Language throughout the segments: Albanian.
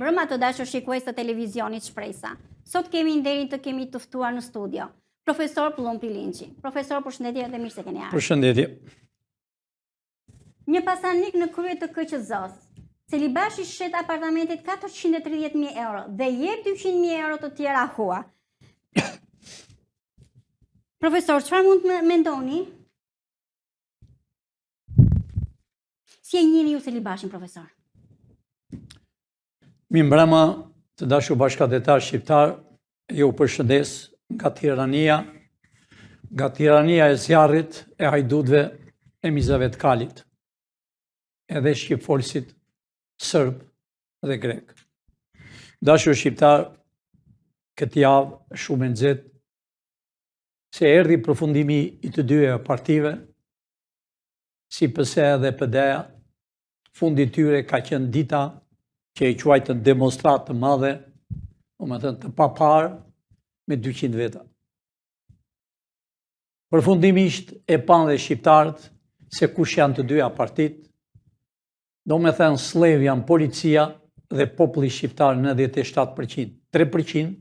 mbrëma të dashur shikues të televizionit Shpresa. Sot kemi nderin të kemi të ftuar në studio Profesor Pullumpi Linçi. Profesor, përshëndetje dhe mirë se keni ardhur. Përshëndetje. Një pasanik në krye të KQZ-s, Celibashi shet apartamentit 430.000 euro dhe jep 200.000 euro të tjera hua. Profesor, çfarë mund të mendoni? Si e njihni ju Celibashin, profesor? Mi mbrëma të dashur bashkëdhetar shqiptar, ju përshëndes nga tirania e zjarrit, e hajdutëve, e mizave të kalit, edhe shqipfolësit sërb dhe grek. Dashur shqiptar, këtë javë shumë e nxehtë, se erdhi përfundimi i të dyja partive, si pëse edhe PD-ja, fundi tyre ka qenë dita që i quajtën demonstratë të madhe, të papar, me 200 veta. Përfundimisht e panë dhe shqiptarët se kush janë të dyja partit, do me thënë slev janë policia dhe populli shqiptar 97%, 3%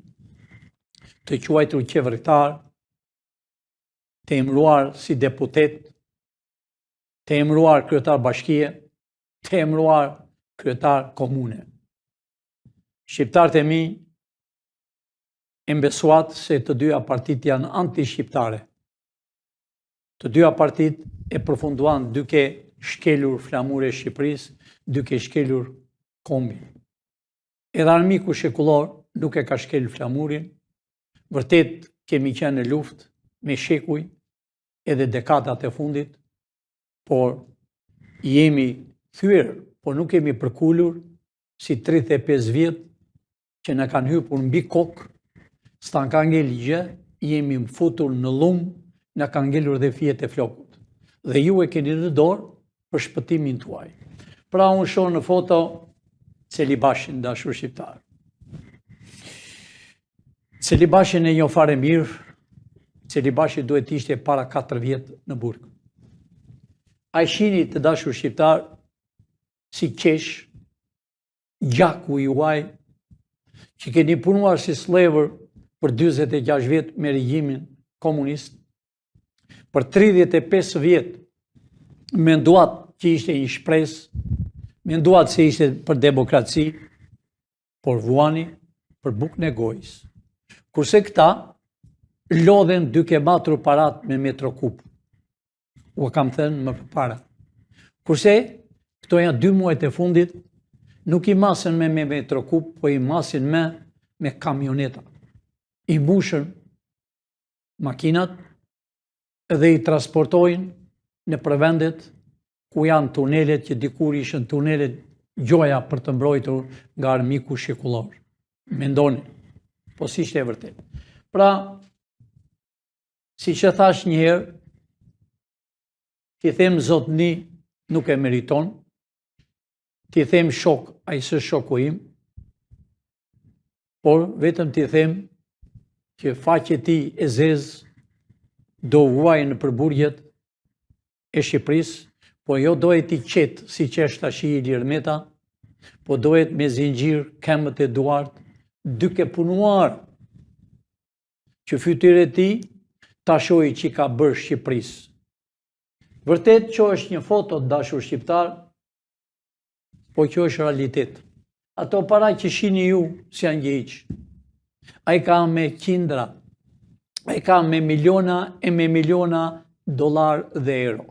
të quajtur qeveritar, të emëruar si deputet, të emëruar kryetar bashkie, të emëruar kryetar komune. Shqiptarët e mi e mbesuat se të dyja partit janë anti-shqiptare. Të dyja partit e përfunduan duke shkelur flamur e Shqipërisë, duke shkelur kombin. Edhe armiku shekullor nuk e ka shkel flamurin, vërtet kemi qenë në luftë me shekuj edhe dekadat e fundit, por jemi thyer, por nuk kemi përkullur si 35 vjet që në kanë hypur mbi kokë, s'ta ka ngel gjë, jemi futur në lumë, në kanë ngelur dhe fjet e flokut. Dhe ju e keni në dorë për shpëtimin tuaj. Pra unë shoh në foto Celibashin, dashur shqiptar. Celibashin e njoh fare mirë, Celibashi duhet ishte para 4 vjet në burg. Ai shihni të dashur shqiptar si qesh, gjaku juaj, që keni punuar si slevër për 46 vjet me regjimin komunist, për 35 vjet menduat që ishte një shpresë, menduat se ishte për demokraci, por vuani për bukën e gojës. Kurse këta lodhen duke matur parat me Metrokup. U kam thënë më përpara. Kurse këto janë 2 muajt e fundit, nuk i masin me Metrokup, po i masin me kamioneta. I mbushën makinat dhe i transportojnë në përvendet ku janë tunelet që dikur ishën tunelet gjoja për të mbrojtur nga armiku shekullor. Mendoni, po si ishte e vërtet. Pra, si që thash njëherë, ti them zotni nuk e meriton, ti them shok, a i së shoku im, por vetëm ti them që faqe ti e zez do vuaj në përburgjet e Shqipërisë, po jo dohet ti qetë si qesh tash i Ilir Meta, po dohet me zinxhir këmbët e duart, duke punuar që fytyre ti ta shohë që ka bërë Shqipërisë. Vërtet që është një foto të dashur shqiptar, po që është realitet. Ato para që shihni ju si janë gjë. Ai ka me qindra, ai ka me miliona e me miliona dollar dhe euro.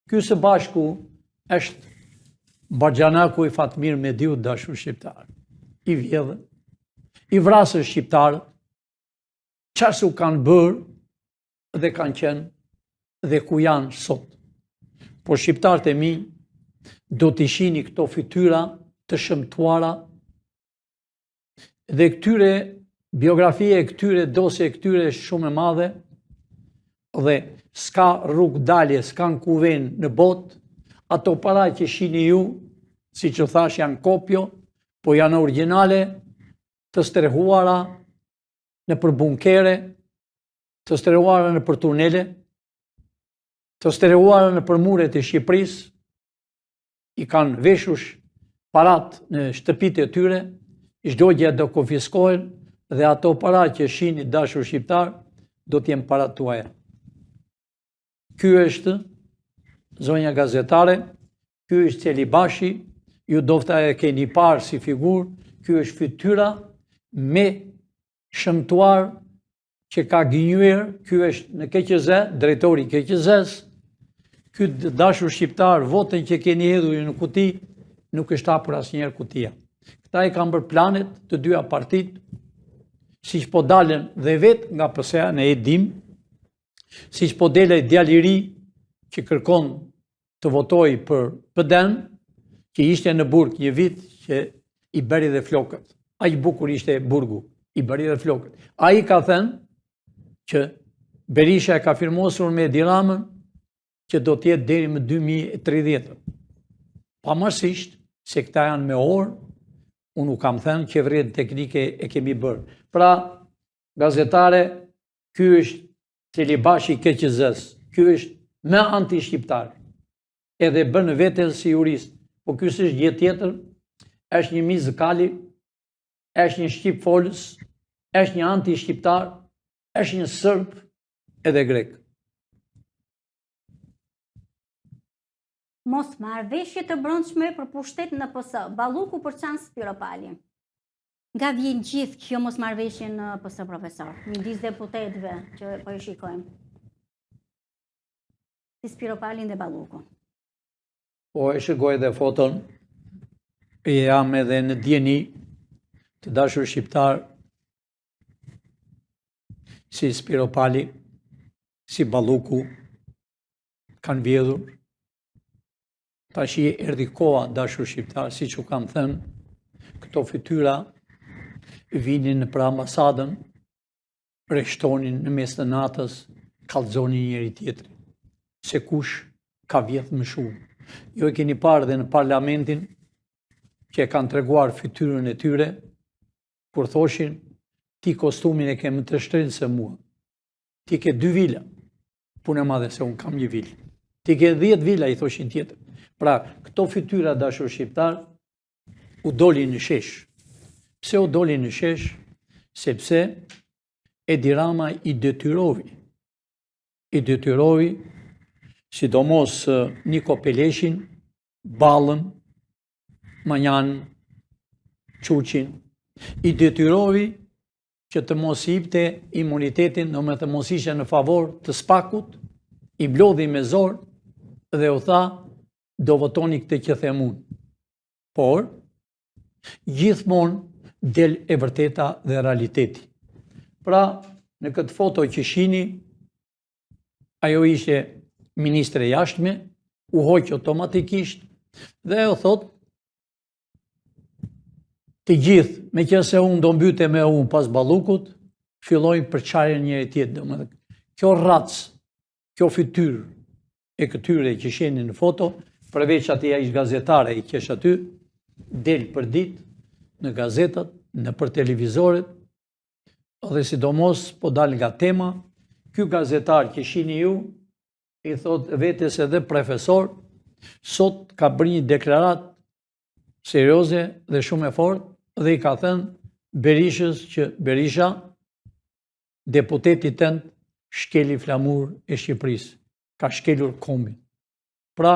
Ky së bashku është Barxhanaku i Fatmir Mediut, dashur shqiptar. I vjedhën, i vrasën shqiptarët, çfarë su kanë bërë dhe kanë qenë dhe ku janë sot. Po shqiptarët e mi do t'i shihni këto fytyra të shëmtuara dhe këtyre biografie e këtyre dosje e këtyre shumë e madhe dhe s'ka rrugë dalje, s'ka në kuven në botë, ato para që shihni ju, si që thash janë kopjo, po janë originale, të strehuara në për bunkere, të strehuara në për tunele, të strehuara në për muret e Shqipërisë, i kanë veshush parat në shtëpitë e tyre, çdo gjë do konfiskohen dhe ato para që shihni dashur shqiptar do të jenë parat tuaja. Ky është zonja gazetare, ky është Celibashi, ju dofta e keni parë si figurë, ky është fytyra me shëmtuar që ka gënjur, ky është në KQZ, drejtori i KQZ-s. Ky dashur shqiptar, votën që keni hedhur në kuti, nuk është hapur asnjëherë kutia. Këta i kanë bërë planet të dyja partitë, siç po dalën dhe vetë nga PS-ja, ne e dim, siç po dele djali i ri që kërkon të votojë për PD-n, që ishte në burg një vit që i bëri dhe flokët. Aq bukur ishte burgu, i bëri dhe flokët. Ai ka thënë që Berisha e ka firmosur me Edi Ramën që do të jetë deri më 2030. Pavarësisht se këta janë me orë, unë nuk kam thënë qeverinë teknike e kemi bërë. Pra, gazetare, ky është Celibashi i KQZ-s, ky është më anti-shqiptar. Edhe bën veten si jurist, po ky s'është gjë tjetër, është një mizkali, është një shqip folës, është një anti-shqiptar, është një sërb edhe grek. Mos marrëveshje të brendshme për pushtet në PS, Balluku për çan Spiropali. Nga vjen gjithë kjo mos marrëveshje në PS, profesor, midis deputetëve që po e shikojmë. Si Spiropalin dhe Balluku. Po e shikoj dhe foton, e jam edhe në djeni të dashur shqiptar si Spiropali, si Balluku, kanë vjedhur. Tashi erdhi koha, dashur shqiptar, si që kam thënë, këto fytyra vinin në për ambasadën, rreshtonin në mes të natës, kallëzonin njëri tjetrin, se kush ka vjedh më shumë. Jo e keni parë dhe në parlamentin që e kanë treguar fytyrën e tyre, kur thoshin, ti kostumin e ke më të shtrenjtë se mua. Ti ke 2 vila, punë e madhe se unë kam 1 vilë. Ti ke 10 vila, i thoshin tjetër. Pra, këto fytyra dashur shqiptar u doli në shesh. Pse u doli në shesh? Sepse Edi Rama i detyrovi. Sidomos Niko Peleshin, Ballën, Manjan, Çuçin, i detyrovi që të mos i jepte imunitetin, do të mos ishte në favor të Spakut, i blodhi me zor dhe u tha, do votoni këtë që them unë. Por, gjithmonë del e vërteta dhe realiteti. Pra, në këtë foto që shihni, ajo ishte ministre jashtme, u hoq automatikisht dhe u thot, të gjithë, me qëse unë do mbyte me unë pas Ballukut, fillojnë përçarjen njëri tjetrit. Kjo racë, kjo fytyrë e këtyre që shihni në foto, përveç atij ish gazetare i qesh aty, del për ditë në gazetat, në për televizoret, dhe sidomos po dal nga tema, ky gazetar që shihni ju, i thot vetes edhe profesor, sot ka bërë një deklarat serioze dhe shumë e fortë dhe i ka thënë Berishës që Berisha, deputeti tënd, shkeli flamur e Shqipërisë, ka shkelur kombin. Pra,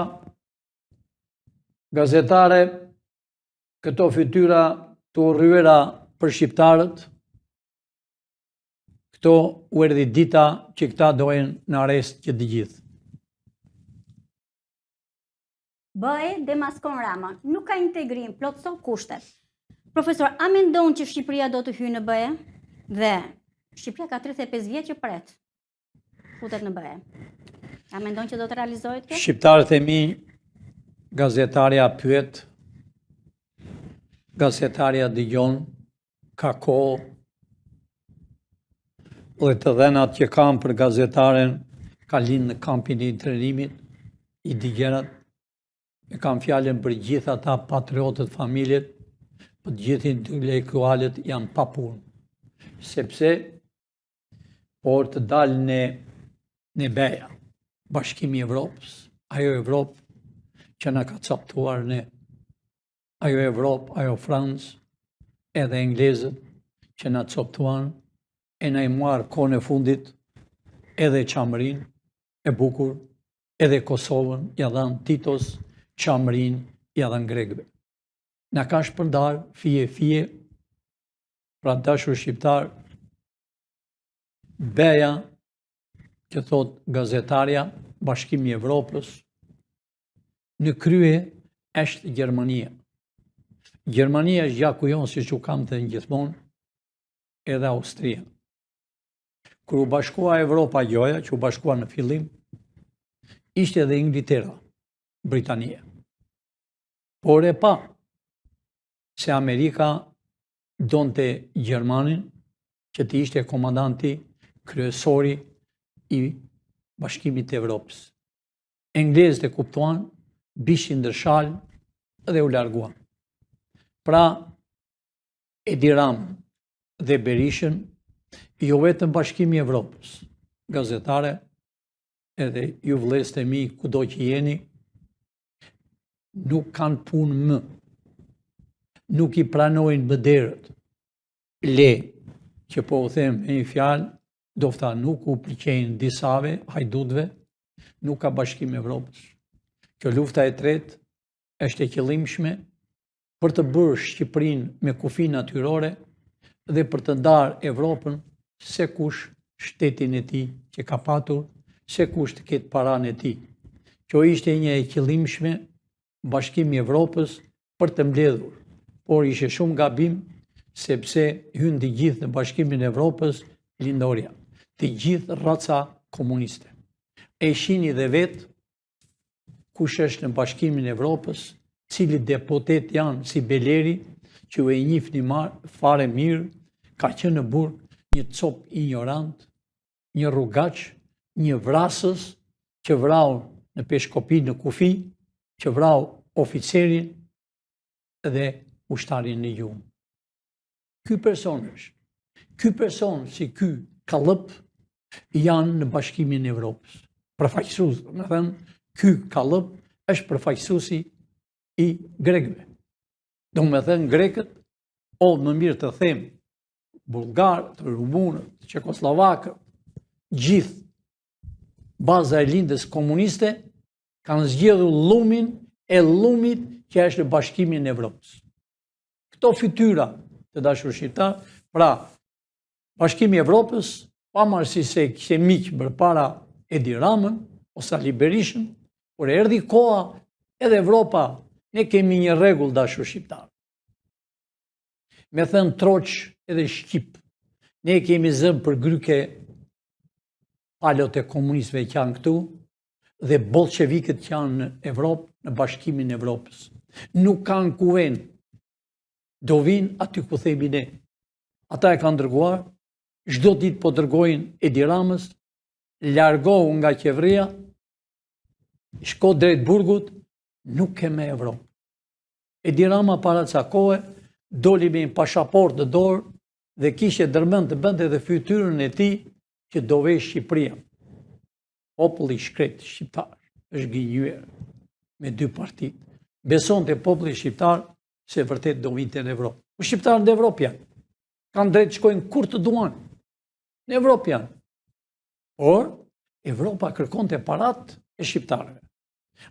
gazetare, këto fytyra të urryera për shqiptarët, këto u erdhi dita që këta dojen në arrest që të gjithë. BE demaskon Rama, nuk ka integrim, plotëson kushtet. Profesor, a mendon që Shqipëria do të hyjë në BE? Dhe Shqipëria ka 35 vjet që pret futet në BE. A mendon që do të realizohet kjo? Shqiptarët e mi, gazetarja pyet, gazetarja dëgjon, ka kohë, dhe të dhenat që kam për gazetaren ka linë në kampin e internimit, i digjerat, e kam fjallën për gjithë ata patriotët familjet, për gjithë intelektualet janë pa punë. Sepse, por të dalë në BE, Bashkimi i Evropës, ajo Evropë që na ka captuar ne. ajo Evropë, ajo Francë, edhe Englezët që na coptuan, e na i marë kohën e fundit, edhe Qamërin, e bukur, edhe Kosovën, ja dhanë Titos, Qamërin, ja dhanë Grekëve. Na ka shpërndar fije, pra dashur shqiptar, beja, që thot gazetarja, Bashkimi i Evropës, në krye është Gjermania. Gjermania është gjaku jonë, si që u kam të në gjithmonë, edhe Austria. Kër u bashkua Evropa gjoja, që u bashkua në fillim, ishte edhe Ingiltera, Britania. Por e pa, se Amerika donte Gjermanin, që ti ishte komandanti kryesori i Bashkimit të Evropës. Englezët e kuptuan, bishin ndërshal dhe u larguan. Pra, Edi Rama dhe Berishën, jo vetëm Bashkimi i Evropës, gazetare, edhe ju vëllezër e mi, kudo që jeni, nuk kanë punë më. Nuk i pranojnë më derët. Le, që po u them me një fjalë, dofta nuk u pëlqejnë disave, hajdutëve, nuk ka Bashkim i Evropës. Kjo lufta e tretë është e qëllimshme për të bërë Shqipërinë me kufi natyrore dhe për të ndarë Evropën se kush shtetin e tij që ka patur, se kush të ketë paranë e tij. Kjo ishte një e qëllimshme Bashkimi i Evropës për të mbledhur, por ishte shumë gabim sepse hynë të gjithë në Bashkimin e Evropës lindoria, të gjithë raca komuniste. E shihni dhe vetë kush është në Bashkimin e Evropës, cili deputet janë si Beleri, që u e njihni fare mirë, ka qenë në burg një cop ignorant, një rrugaç, një vrasës që vrau në peshkopi në kufi, që vrau oficerin dhe ushtarin në gjumë. Ky person është. Ky person si ky kallëp janë në Bashkimin e Evropës. Përfaqësues, do të thënë, ky kallëp është përfaqësuesi i grekëve. Do të thënë grekët, o më mirë të them, bullgarët, rumunët, çekoslovakët, gjithë baza e lindës komuniste kanë zgjedhur llumin e llumit që është në Bashkimin e Evropës. Këto fytyra të dashur shqiptar, pra Bashkimi i Evropës, pavarësisht se kishte miq përpara Edi Ramën ose Ali Berishën, por erdhi koha edhe Evropa, ne kemi një rregull dashur shqiptar. Me thënë troq edhe shqip, ne kemi zënë për gryke palot e komunistëve që janë këtu dhe bolshevikët që janë në Evropë, në Bashkimin e Evropës. Nuk kanë kuvend. Do vinë aty ku themi ne. Ata e kanë dërguar, çdo ditë po dërgojnë Edi Ramës, largohu nga qeveria, shko drejt burgut, nuk ke me Evropë. Edi Rama para ca kohe doli me një pasaport në dorë dhe kishte dërmend të bënte edhe fytyrën e tij që do vej Shqipëria. Populli i shkret shqiptar është gënjyer me dy partit. Besonte populli shqiptar se vërtet do vinte në Evropë. Po shqiptarët në Evropë janë. Kanë drejt të shkojnë kur të duan. Në Evropë janë. Por Evropa kërkonte parat e shqiptarëve.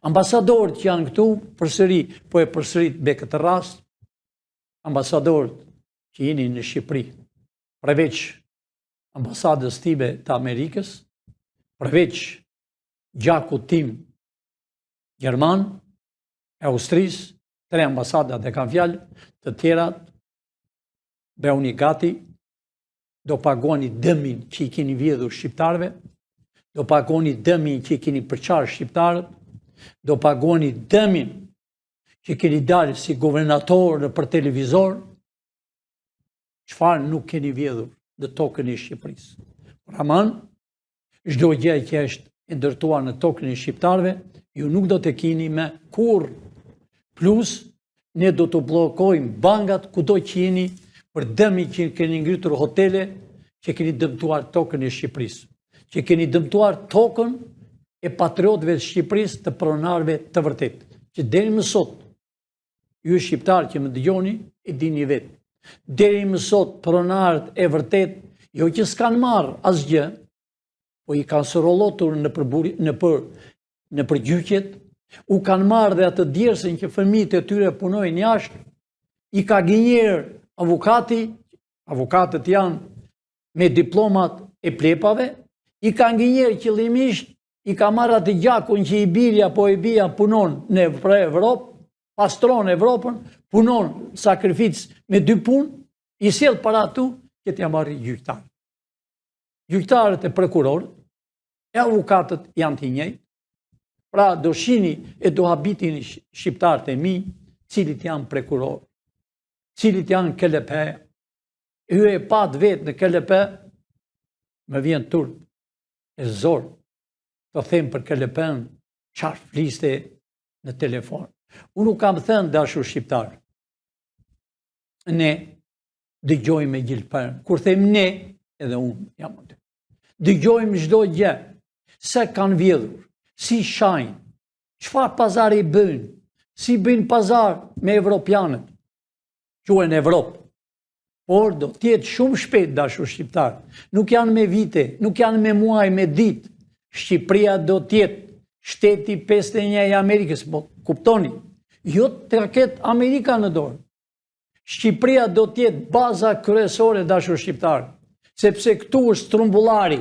Ambasadorët që janë këtu, përsëri, po e përsërit me këtë rast, ambasadorët që jeni në Shqipëri, përveç ambasadës time të Amerikës, përveç gjakut tim Gjerman, e Austrisë, 3 ambasadat e kanë fjalë, të tjerat bëuni gati, do pagoni dëmin që i keni vjedhur shqiptarëve, do pagoni dëmin që i keni përqarë shqiptarët, do pagoni dëmin që keni dalë si guvernator për televizor, çfarë nuk keni vjedhur në tokën e Shqipërisë. Por aman, çdo gjë që është e ndërtuar në tokën e shqiptarëve, ju nuk do të keni me kurrë. Plus, ne do të bllokojmë bankat kudo që jeni për dëmin që keni ngritur hotele, që keni dëmtuar tokën e Shqipërisë, që keni dëmtuar tokën e patriotëve të Shqipërisë, të pronarëve të vërtet, që deri më sot ju shqiptar që më dëgjoni, e dini vetë. Deri më sot pronarët e vërtet, jo që s'kan marrë asgjë, po i kanë sërolotur në përgjyqjet, u kanë marrë dhe atë djersën që fëmijët e tyre punojnë jashtë, i ka gënjerë avokatët janë me diplomat e plepave, i ka gënjerë qëllimisht, i ka marrë atë gjakun që i birja po e bia punon në Evropë, pastron Evropën, punon sakrificë me 2 punë, i sjell para tu që t'ja marrë gjyqtarë. Gjyqtarët e prokurorët e avokatët janë të njëjtë. Pra do shihni e do habitin shqiptarët e mi, cilit janë prokurorë, cilit janë KLP. Ju e pat vetë në KLP, më vjen turp e zorë të them për KLP-n çfarë fliste në telefon. Unë nuk kam thënë dashur shqiptar. Ne dëgjojmë me gjilpërën. Kur them ne, edhe unë jam aty. Dëgjojmë çdo gjë, se kanë vjedhur, si shajnë, çfarë pazari bëjnë, si bëjnë pazar me evropianët, quhen Evropë. Por do tjetë shumë shpejt, dashur shqiptar. Nuk janë me vite, nuk janë me muaj, me ditë. Shqipëria do tjetë shteti 51 i Amerikës, po kuptoni, jo të ketë Amerika në dorë. Shqipëria do tjetë baza kryesore, dashur shqiptar, sepse këtu është trumbullari.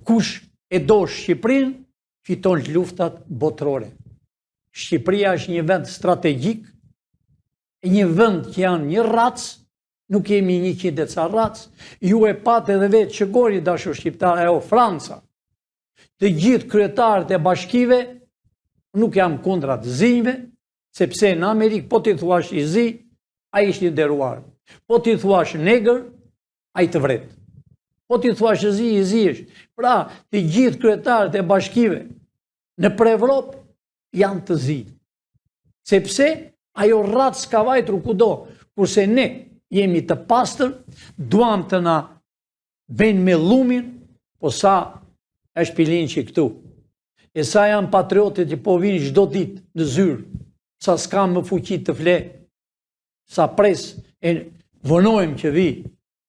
Kush e do Shqipërinë, fiton luftat botërore. Shqipëria është një vend strategjik, një vend që janë një racë, nuk kemi 100 e ca racë, ju e pat edhe vetë qëgori, dashur shqiptar, o Franca. Të gjithë kryetarët e bashkive, nuk jam kundra të zinjve, sepse në Amerikë po t'i thuash i zi, a ishtë i nderuar. Po t'i thuash negër, a i të vret. Po t'i thuash i zi është. Pra, të gjithë kryetarët e bashkive në për Evropë janë të zi. Sepse ajo ratë s'ka vajtru kudo, kurse ne jemi të pastër, duam të na bëjnë me lumin, po sa është pilin që këtu. E sa janë patriotit që po vinë çdo ditë në zyrë, sa s'kam më fuqi të fle, sa pres e vënojmë që vi,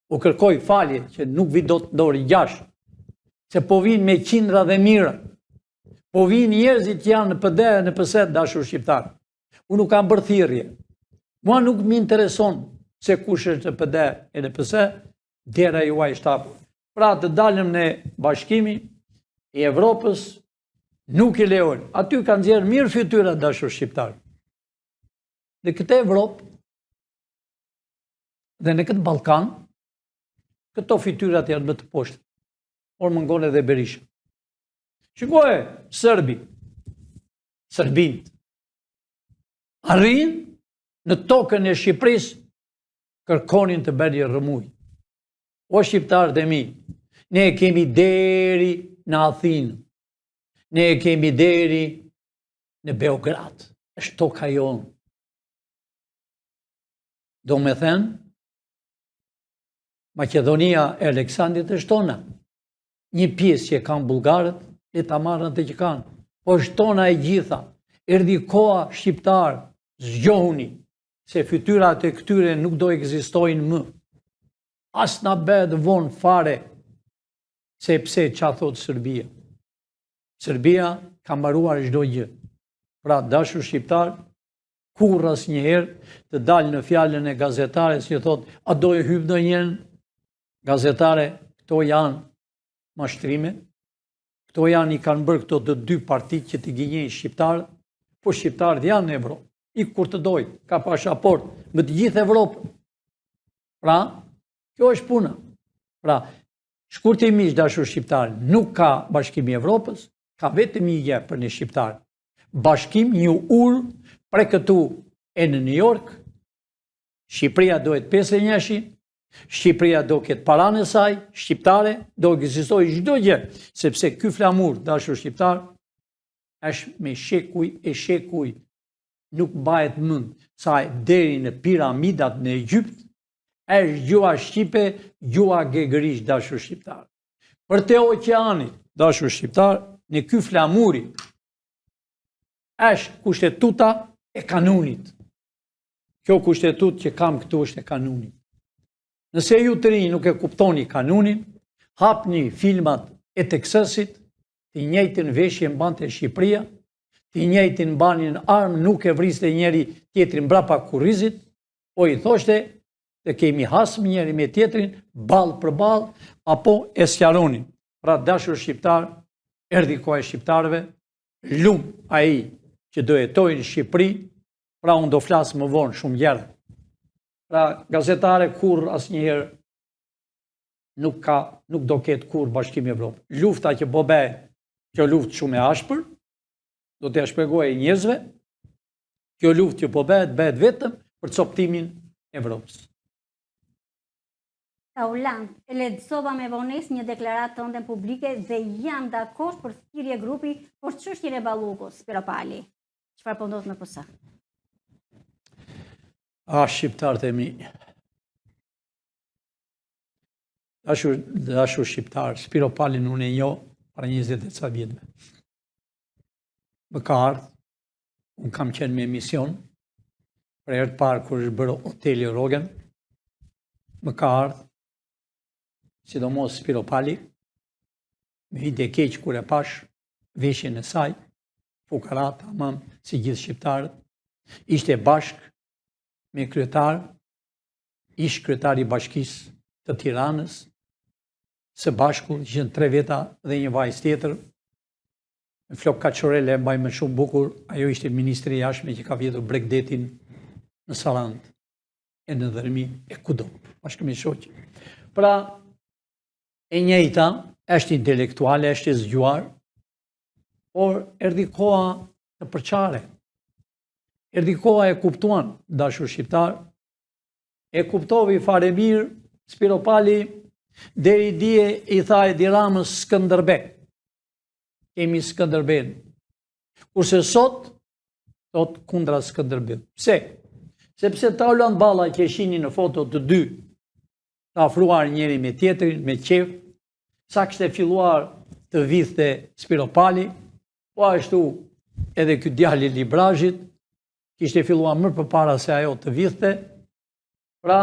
u kërkoj falje që nuk vi do të ndori 6, se po vinë me qindra dhe mira, po vinë njerëzit që janë në PD e në PS, dashur shqiptar. Unë nuk kam bërë thirrje. Mua nuk më intereson se kush është në PD e në PS, dera juaj shtapur. Pra të dalëm në bashkimi i Evropës, nuk i lejon. Aty kanë nxjerrë mirë fytyra, dashur shqiptar. Në këtë Evropë dhe në këtë Ballkan, këto fytyrat janë më të poshtë. Por mungon edhe Berisha. Shikoj, Serbint arrin në tokën e Shqipërisë kërkonin të bëni rëmuj. O shqiptarët e mi, ne kemi deri në Athinë, ne kemi deri në Beograd, është toka jonë. Do me thënë, Makedonia e Aleksandrit është tona. Një pjesë që kanë bulgarët, e ta marrën të që kanë. Po është tona e gjitha. Erdhi koha shqiptar, zgjohuni, se fytyrat e këtyre nuk do ekzistojnë më. As na bëhet vonë fare, sepse ç'a thot Serbia. Serbia ka mbaruar çdo gjë. Pra, dashur shqiptar, kur asnjëherë të dalë në fjalën e gazetares që thot, a do e hyp ndonjëherë? Gazetare, këto janë mashtrime, këto janë i kanë bërë këto të 2 partitë që të gënjejnë shqiptarët, po shqiptarët janë në Evropë. I kur të dojë, ka pashaport me të gjithë Evropën. Pra, kjo është puna. Pra, shkurtimisht dashur shqiptar, nuk ka bashkimi i Evropës, ka vetëm një gjë për ne shqiptar. Bashkim një urë pre këtu e në New York, Shqipëria dohet 51-shi, Shqipëria do ketë paranë e saj, shqiptare, do ekzistoj çdo gjë, sepse ky flamur, dashur shqiptar, është me shekuj, nuk bahet mend, sa deri në piramidat në Egjipt, është gjua shqipe, gjua gegërish, dashur shqiptar. Për te oqeanit, dashur shqiptar, në ky flamuri, është kushtetuta e kanunit. Kjo kushtetut që kam këtu është e kanunin. Nëse ju të rinj nuk e kuptoni kanunin, hapni filmat e Teksasit, të njëjtin veshje mbante Shqipëria, të njëjtin mbanin armë, nuk e vriste njeri tjetrin mbrapa kurrizit, po i thoshte të kemi hasmë njeri me tjetrin, ballë për ballë, apo e sqaronin. Pra dashur shqiptar, erdhi koha e shqiptarëve, lum ai që do jetojnë në Shqipëri, pra unë do flasë më vonë shumë gjerë. Pra gazetare kur asnjëherë nuk do ketë kur Bashkimi Evropë. Lufta që po bëhet, kjo luftë shumë e ashpër, do t'ja shpjegoj njerëzve, kjo luftë që po bëhet vetëm për coptimin e Evropës. Taulant, e lexova me vonesë një deklaratë tënde publike dhe jam dakord për thirrje grupi për çështjen e Ballukut, Spiropali. Çfarë po ndodh më posa? Shqiptarët e mi. Dashur shqiptar, Spiropalin unë e njoh para 20 e ca vjetëve. Më ka ardhur, unë kam qenë me emision, për herë të parë kur është bërë Hoteli Rogan, më ka ardhur, sidomos Spiropali, me hitë e keq kur e pash veshjen e saj, fukarat, tamam, si gjithë shqiptarët, ishte bashk me kryetar, ish kryetari i Bashkisë të Tiranës, së bashku, ishin 3 veta dhe një vajzë tjetër, Flok Kaçorele e mbaj më shumë bukur, ajo ishte ministri i jashtme që ka vjetur Bregdetin në Sarandë, e në Dhërmi, e kudo, bashkë me shoqë. Pra, e njëjta, është intelektuale, është e zgjuar, por erdhi koha të përçare. Erdhi koha e kuptuan, dashur shqiptar, e kuptovi fare mirë, Spiropali, deri dje i tha Edi Ramës Skënderbej. Kemi Skënderbejn. Kurse sot, thot kundra Skënderbejt. Pse? Sepse Taulant Balla që shihni në foto të dy, të afruar njëri me tjetrin, me qef, sa kishte filluar të vidhte Spiropali, po ashtu edhe ky djali Librazhit, kishte filluar më përpara se ajo të vidhte. Pra,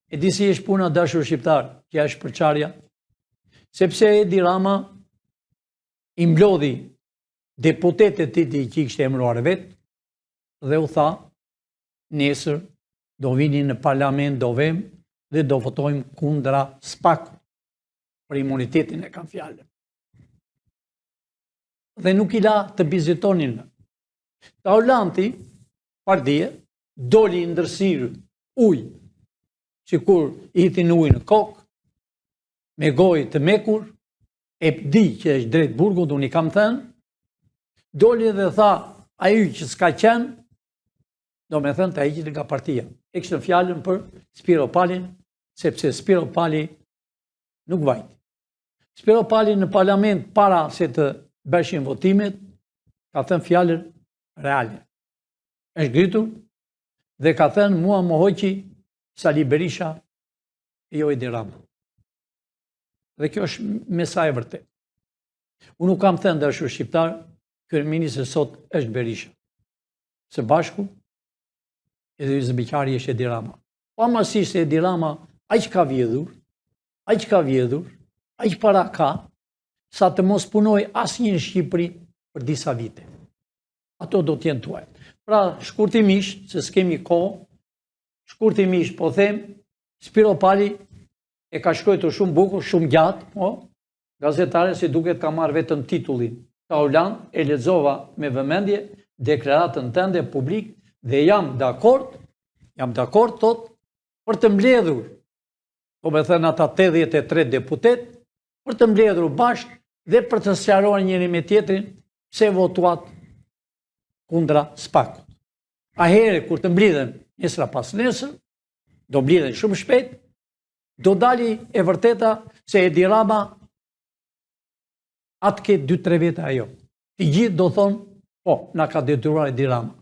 e di si është puna dashur shqiptar, që është përçarja, sepse Edi Rama i mblodhi deputetet e tij që i kishte emëruar vetë dhe u tha, nesër do vini në parlament, do vem dhe do votojmë kundra SPAK për imunitetin e kam fjalën. Dhe nuk i la të vizitonin. Taulanti, pardje, doli i ndërsirë ujë, sikur i hitin ujë në kokë, me gojë të mekur, e di që është drejt burgut, unë i kam thënë, doli dhe tha, ai që s'ka qenë, do me thënë të heqet nga partia. E kishte fjalën për Spiropalin, sepse Spiropali nuk vajti. Spiropali në parlament, para se të bëshin votimet, ka thënë fjalën reale. Është ngritur dhe ka thënë mua më hoqi Sali Berisha e jo Edi Rama. Dhe kjo është me sa e vërtet. Unë nuk kam thënë dashur shqiptar, kryeministri sot është Berisha. Së bashku, edhe zëbiqari është Edi Rama. Pavarësisht se Edi Rama aq ka vjedhur, aq para ka, sa të mos punoj asnjë në Shqipëri për disa vite. Ato do t'jenë tuaj. Pra, shkurtimisht, se s'kemi kohë, shkurtimisht po them, Spiropali e ka shkruar shumë bukur, shumë gjatë, po, gazetare si duket ka marrë vetëm titullin. Taulant, e lexova me vëmendje deklaratën tënde publik dhe jam dakord, thot, për të mbledhur, po me thënë ata 83 deputet, për të mbledhur bashkë dhe për të sqaruar njëri me tjetrin pse votuat kundra SPAK-ut. A here kur të mblidhen nesër pas nesër, do mblidhen shumë shpejt, do dali e vërteta se Edi Rama atë ke 2-3 vete ajo. Të gjithë do thonë, po, na ka detyruar Edi Rama.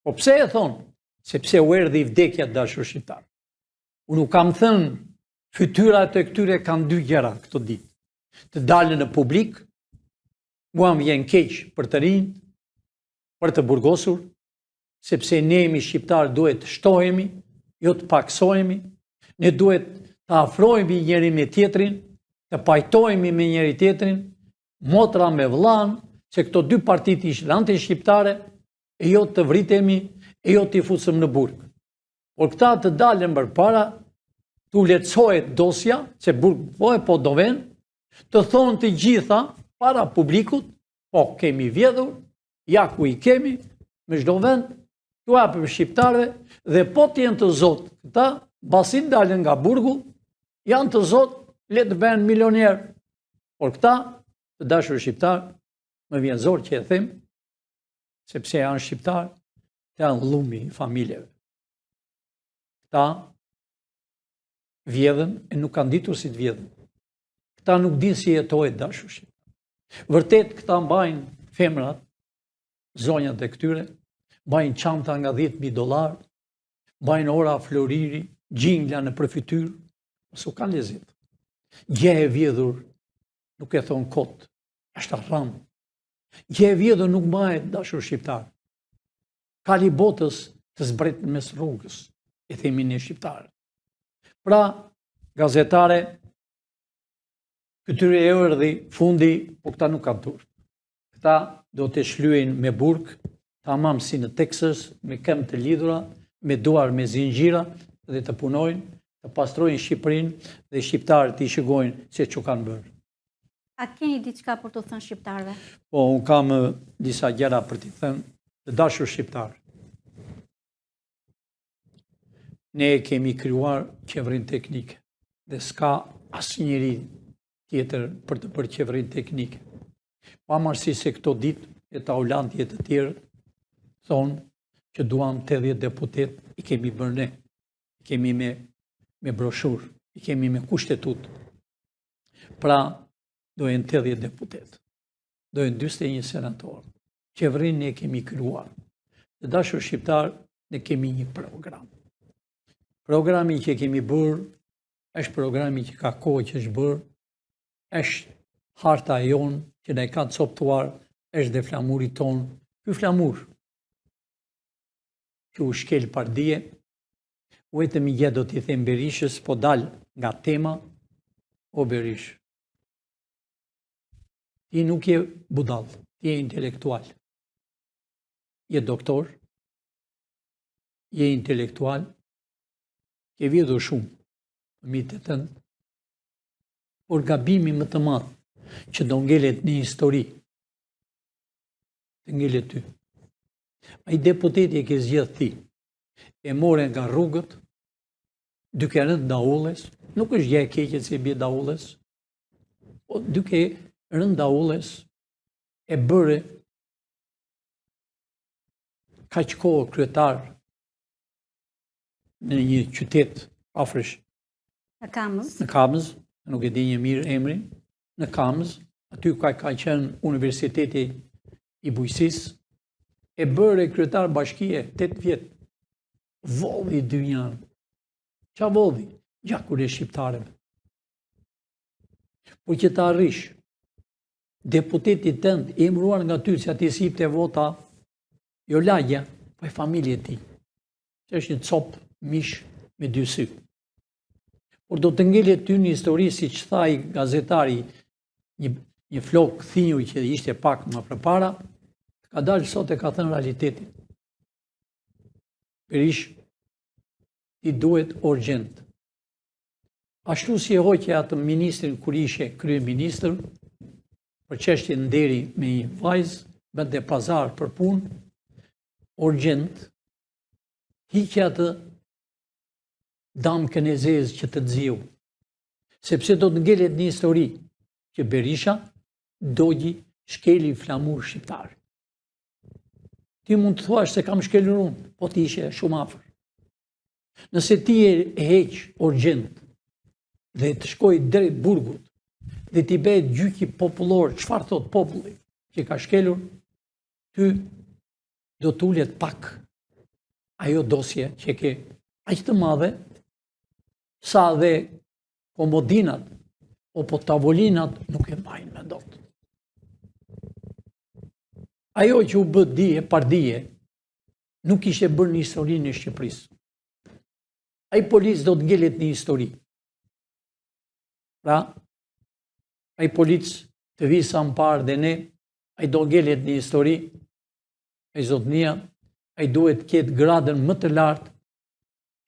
Po pse e thonë? Sepse u erdhi vdekja dashur shqiptar. Unë nuk kam thënë fytyrat e këtyre kanë 2 gjëra këto ditë. Të dalën në publik, mua më vjen keq për të rinjt, për të burgosur, sepse ne jemi shqiptarë duhet të shtohemi, jo të paksohemi, ne duhet të afrohemi njëri me tjetrin, të pajtohemi me njëri tjetrin, motra me vëllan, se këto dy partit ishin anti-shqiptare, e jo të vritemi, e jo të i fusëm në burg. Por këta të dalën përpara, të lehtësohet dosja, se burg po do ven, të thonë të gjitha para publikut, po kemi vjedhur, ja ku i kemi, me çdo vend, tu hapëm shqiptarëve, dhe po të jenë të zotë këta, basin dalën nga burgu, janë të zotë, le të bëhen milionerë. Por këta, të dashur shqiptarë, më vjen zor që e them, sepse janë shqiptarë, të janë llumi i familjeve. Këta vjedhen e nuk kanë ditur si të vjedhen. Këta nuk dinë si jetohet dashur shqiptarë. Vërtet, këta mbajnë femrat, zonjat e këtyre, mbajnë çanta nga $10,000, mbajnë ora floriri, gjingla në përfytyr, su kanë lezet. Gje e vjedhur nuk e thonë kot, është arram. Gje e vjedhur nuk mbahet dashur shqiptar. Kali botës të zbret në mes rrugës, e themi ne shqiptarë. Pra, gazetare, këtyre e erdhi fundi, po këta nuk kanë turp. Këta do të shlyen me burg, tamam si në Texas, me këmbë të lidhura, me duar me zinxhira dhe të punojnë, të pastrojnë Shqipërinë dhe shqiptarët i shikojnë se çu kanë bërë. A keni diçka për të thënë shqiptarëve? Po, unë kam disa gjëra për t'i thënë të dashur shqiptarë. Ne kemi krijuar qeverinë teknike dhe s'ka asnjëri tjetër për të bërë qeverinë teknike. Pavarësisht se këto ditë e taulantje të tjerë thonë që duam 80 deputet, i kemi bërë ne, i kemi me broshur, i kemi me kushtetut. Pra, dojnë 80 deputet, dojnë 21 senator. Qeverinë ne kemi krijuar. Të dashur shqiptar, ne kemi një program. Programi që kemi bërë, është programi që ka kohë që është bërë, është harta jonë që ne ka coptuar, është dhe flamuri tonë. Ky flamur, që u shkel pardije, vetëm i gjë do t'i them Berishës, po dal nga tema, o Berish, ti nuk je budall, ti je intelektual. Je doktor, je intelektual, ke vjedhur shumë, mitë të tënë, por gabimi më të madh që do ngelet një histori, të ngelet ty. Ai deputeti e ke zgjedh ti, e more nga rrugët, duke rënë daulles, nuk është gjë e keqe se bie daulles, po duke rënë daulles e bëre kaq kohë kryetar në një qytet afrësh. Në Kamës. Në Kamës, nuk e di një mirë emrin, në Kamës, aty ka qenë Universiteti i Bujqësisë, e bëre kryetar bashkie 8 vjet. Volli dynjan. Qa volli? Gjakur e shqiptarëve. Por që të arrish, deputetit tënd i emëruar nga ty, që ati sipte vota, jo lagja, po e familje ti. Që është një copë mish me 2 sy. Por do të ngelet ty një histori, si që tha i gazetari, një flok thinjuj që ishte pak më përpara, ka dalë sot e ka thënë realitetin. Berish, ti duhet urgjent. Ashtu si e hoqe atë ministrin kur ishe kryeministër, për çështje nderi me një vajzë, bënte pazar për punë, urgjent, hiqe atë damkën e zezë që të nxiu. Sepse do të ngelet një histori që Berisha dogji shkeli flamur shqiptar. Ti mund të thuash se kam shkelur unë, po ti ishe shumë afër. Nëse ti e heq urgjent dhe të shkoj drejt burgut dhe ti bëhet gjyki popullor, çfarë thot populli që ka shkelur, ty do të ulet pak ajo dosje që ke aq të madhe sa dhe komodinat apo tavolinat nuk e mbajnë me dot. Ajo që u bë dije, pardije, nuk ishte bërë një histori në Shqipërisë. Ai polic do të ngelet një histori. Pra, ai polic të visa më parë dhe ne, ai do ngelet një histori, ai zotnia, ai duhet të ketë gradën më të lartë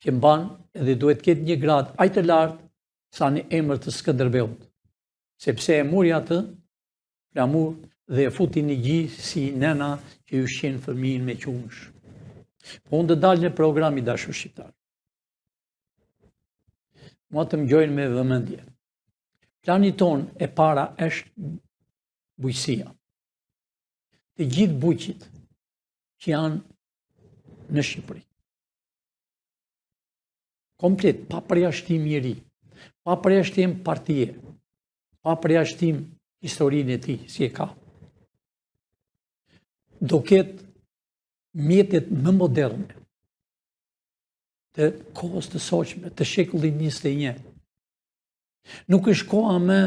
që mban, edhe duhet të ketë një gradë aq të lartë sa në emër të Skënderbeut. Sepse e muri atë, flamur, dhe e futi një gjë si nena që ushqen fëmijën me qumësh. Po unë të dalë në programi dashur shqiptar. Mua të më gjojnë me vëmendje. Plani ton e para është bujqësia. Të gjithë bujqit që janë në Shqipëri. Komplet, pa përjashtim njeri, pa përjashtim partije, pa përjashtim historinë e tij, si e ka. Do ketë mjetet më moderne të kohës të sotshme, të shekullit 21. Nuk është koha më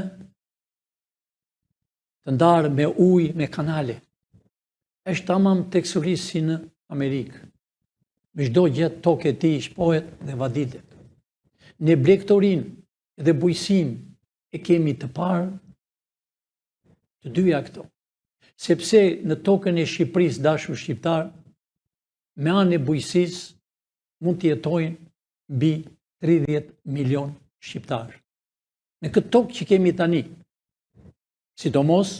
të ndarë me ujë, me kanale. Është tamam teksturisë si në Amerikë. Me çdo gjë tokë e tij shpohet dhe vaditet. Ne blegtorin dhe bujqësinë e kemi të parë të dyja këto. Sepse në tokën e Shqipërisë, dashur shqiptar, me anë e bujqësisë mund të jetojnë mbi 30 milion shqiptarë. Në këtë tokë që kemi tani, sidomos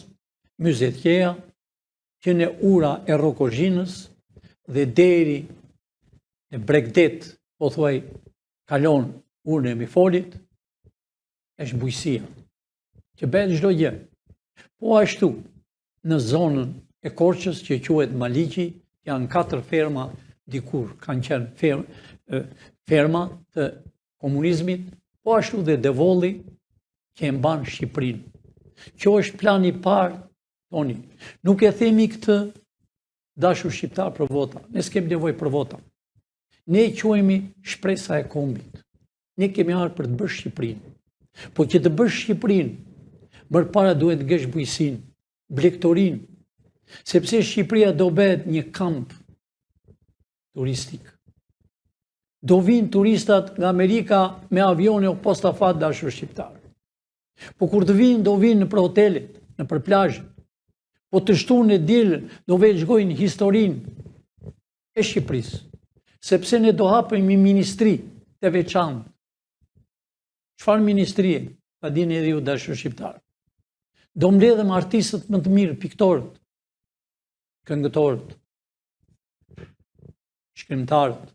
Myzetjeja, që në ura e Rokozhinës dhe deri në Bregdet, po thuaj, kalon urën e Mifolit, është bujqësia, që bëhet çdo gjë. Po ashtu, në zonën e Korçës që quhet Maliqi, janë 4 ferma, dikur kanë qenë ferma të komunizmit, po ashtu dhe Devolli që e mban Shqipërinë. Kjo është plani i parë, toni. Nuk e themi këtë dashur shqiptar për vota. Ne s'kem nevojë për vota. Ne quhemi shpresa e kombit. Ne kemi ardhur për të bërë Shqipërinë. Po që të bësh Shqipërinë, përpara duhet të gjesh bujqësinë, blegtorinë, sepse Shqipëria do bëhet një kamp turistik. Do vinë turistat nga Amerika me avione o postafat dashur shqiptar. Po kur të vinë, do vinë në për hotelet, në për plazhet. Po të shtunë e dilën, do veçgojnë historinë e Shqipërisë. Sepse ne do hapëm një ministri të veçantë. Çfarë ministrie? Ta dini edhe ju dashur shqiptar. Do mbledhëm artistët më të mirë, piktorët, këngëtorët, shkrimtarët,